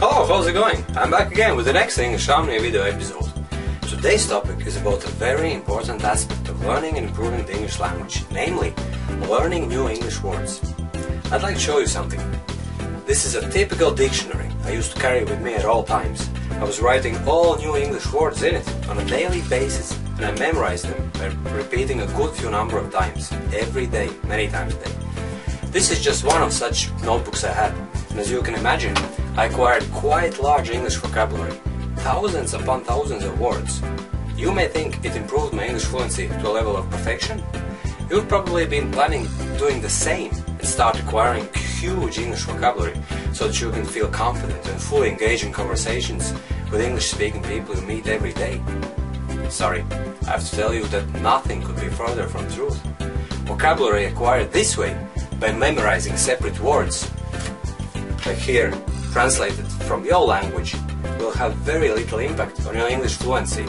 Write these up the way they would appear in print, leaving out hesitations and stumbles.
Hello, how's it going? I'm back again with the next English Harmony video episode. Today's topic is about a very important aspect of learning and improving the English language, namely, learning new English words. I'd like to show you something. This is a typical dictionary I used to carry with me at all times. I was writing all new English words in it on a daily basis, and I memorized them by repeating a good few number of times, every day, many times a day. This is just one of such notebooks I had, and as you can imagine, I acquired quite large English vocabulary, thousands upon thousands of words. You may think it improved my English fluency to a level of perfection. You've probably been planning doing the same and start acquiring huge English vocabulary so that you can feel confident and fully engage in conversations with English-speaking people you meet every day. Sorry, I have to tell you that nothing could be further from the truth. Vocabulary acquired this way, by memorizing separate words, like here, translated from your language, will have very little impact on your English fluency.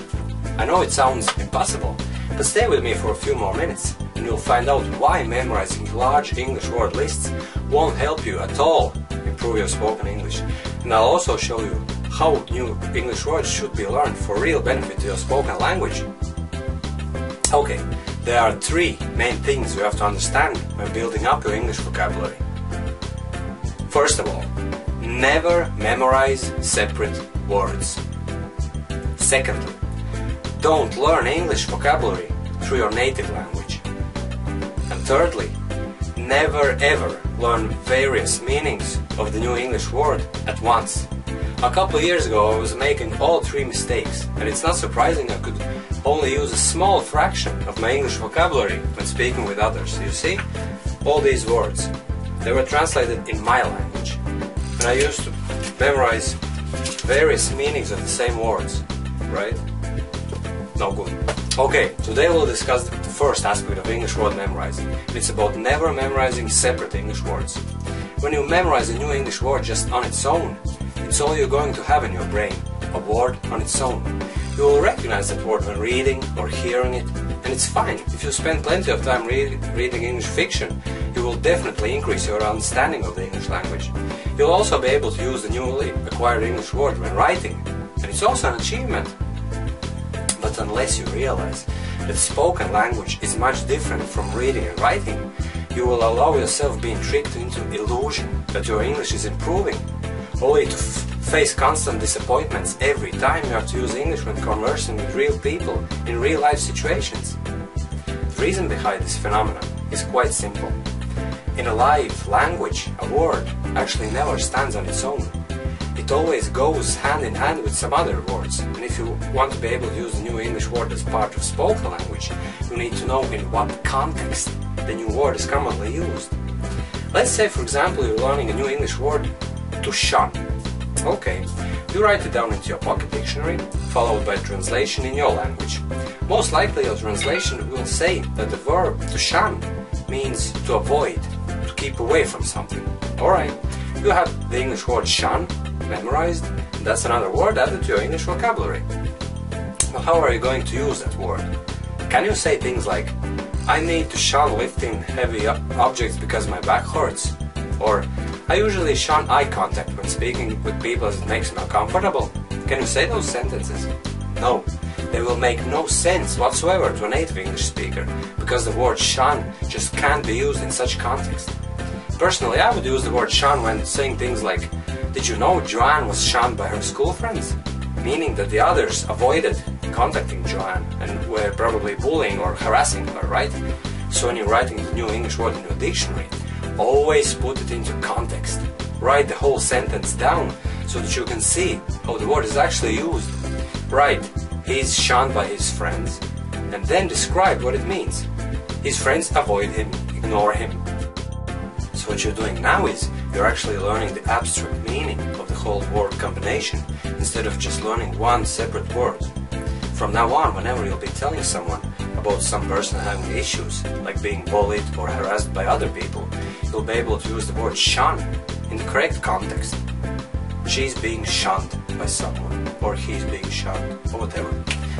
I know it sounds impossible, but stay with me for a few more minutes and you'll find out why memorizing large English word lists won't help you at all improve your spoken English. And I'll also show you how new English words should be learned for real benefit to your spoken language. Okay, there are three main things you have to understand when building up your English vocabulary. First of all, never memorize separate words. Secondly, don't learn English vocabulary through your native language. And thirdly, never ever learn various meanings of the new English word at once. A couple of years ago I was making all three mistakes, and it's not surprising I could only use a small fraction of my English vocabulary when speaking with others. You see, all these words, they were translated in my language, and I used to memorize various meanings of the same words, right? No good. Okay, today we'll discuss the first aspect of English word memorizing, and it's about never memorizing separate English words. When you memorize a new English word just on its own, it's all you're going to have in your brain, a word on its own. You will recognize that word when reading or hearing it, and it's fine. If you spend plenty of time reading English fiction, you will definitely increase your understanding of the English language. You'll also be able to use the newly acquired English word when writing, and it's also an achievement. But unless you realize that spoken language is much different from reading and writing, you will allow yourself being tricked into illusion that your English is improving, only to face constant disappointments every time you have to use English when conversing with real people in real-life situations. The reason behind this phenomenon is quite simple. In a live language, a word actually never stands on its own. It always goes hand in hand with some other words, and if you want to be able to use a new English word as part of spoken language, you need to know in what context the new word is commonly used. Let's say, for example, you're learning a new English word, to shun. Okay, you write it down into your pocket dictionary, followed by translation in your language. Most likely your translation will say that the verb to shun means to avoid, to keep away from something. Alright, you have the English word shun memorized, and that's another word added to your English vocabulary. Now, how are you going to use that word? Can you say things like, I need to shun lifting heavy objects because my back hurts? Or, I usually shun eye contact when speaking with people as it makes me uncomfortable. Can you say those sentences? No, they will make no sense whatsoever to a native English speaker, because the word shun just can't be used in such context. Personally, I would use the word shun when saying things like, did you know Joanne was shunned by her school friends? Meaning that the others avoided contacting Joanne and were probably bullying or harassing her, right? So when you're writing the new English word in your dictionary, always put it into context. Write the whole sentence down so that you can see how the word is actually used. Write, he is shunned by his friends, and then describe what it means. His friends avoid him, ignore him. So what you're doing now is, you're actually learning the abstract meaning of the whole word combination, instead of just learning one separate word. From now on, whenever you'll be telling someone about some person having issues, like being bullied or harassed by other people, you'll be able to use the word shun in the correct context. She's being shunned by someone, or he's being shunned, or whatever.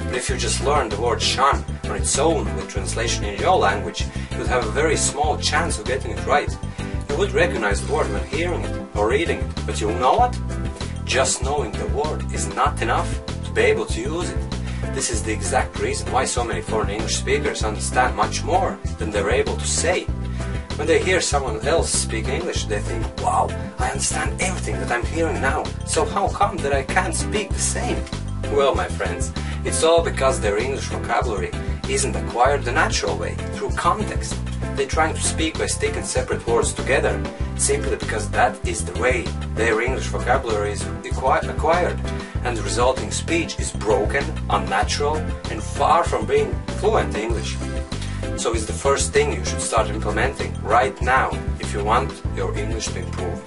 But if you just learn the word shun on its own with translation in your language, you'd have a very small chance of getting it right. You would recognize the word when hearing it or reading it, but you know what? just knowing the word is not enough to be able to use it. This is the exact reason why so many foreign English speakers understand much more than they're able to say. When they hear someone else speak English, they think, wow, I understand everything that I'm hearing now, so how come that I can't speak the same? Well, my friends, it's all because their English vocabulary isn't acquired the natural way, through context. They're trying to speak by sticking separate words together, simply because that is the way their English vocabulary is acquired, and the resulting speech is broken, unnatural, and far from being fluent English. So it's the first thing you should start implementing right now if you want your English to improve.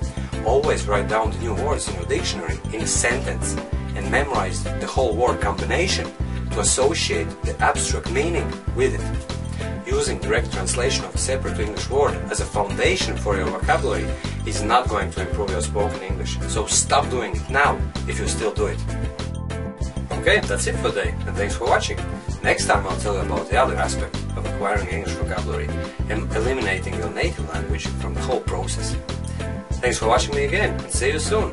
Always write down the new words in your dictionary in a sentence and memorize the whole word combination to associate the abstract meaning with it. Using direct translation of a separate English word as a foundation for your vocabulary is not going to improve your spoken English, so stop doing it now if you still do it. Okay, that's it for today, and thanks for watching. Next time I'll tell you about the other aspect of acquiring English vocabulary and eliminating your native language from the whole process. Thanks for watching me again, and see you soon!